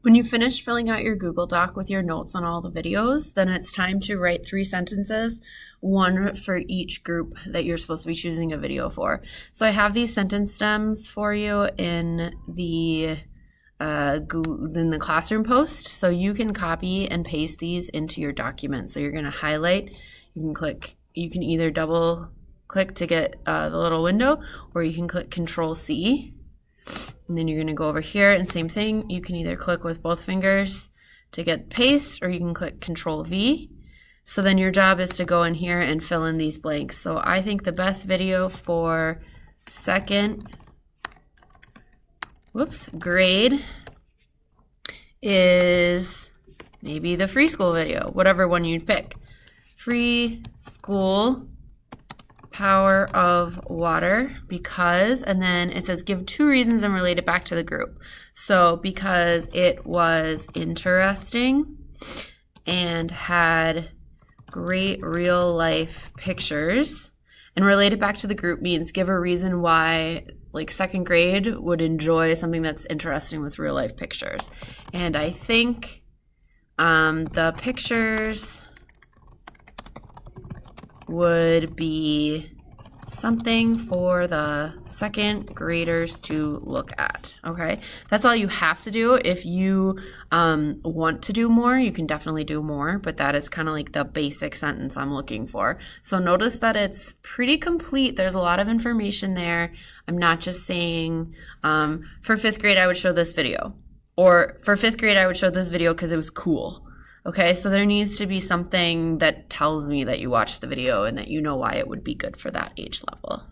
When you finish filling out your Google Doc with your notes on all the videos, then it's time to write 3 sentences, one for each group that you're supposed to be choosing a video for. So I have these sentence stems for you in the classroom post, so you can copy and paste these into your document. So you're going to highlight, you can either double click to get the little window, or you can click Control C. And then you're going to go over here and same thing. You can either click with both fingers to get paste, or you can click Control V. So then your job is to go in here and fill in these blanks. So I think the best video for second grade is maybe the free school video, whatever one you'd pick. Free school power of water because, and then it says give 2 reasons and relate it back to the group. So because it was interesting and had great real life pictures, and relate it back to the group means give a reason why like second grade would enjoy something that's interesting with real life pictures. And I think the pictures would be something for the second graders to look at. Okay, that's all you have to do. If you want to do more, you can definitely do more, but that is kind of like the basic sentence I'm looking for. So notice that it's pretty complete. There's a lot of information there. I'm not just saying for 5th grade I would show this video, or for 5th grade I would show this video because it was cool. Okay, so there needs to be something that tells me that you watched the video and that you know why it would be good for that age level.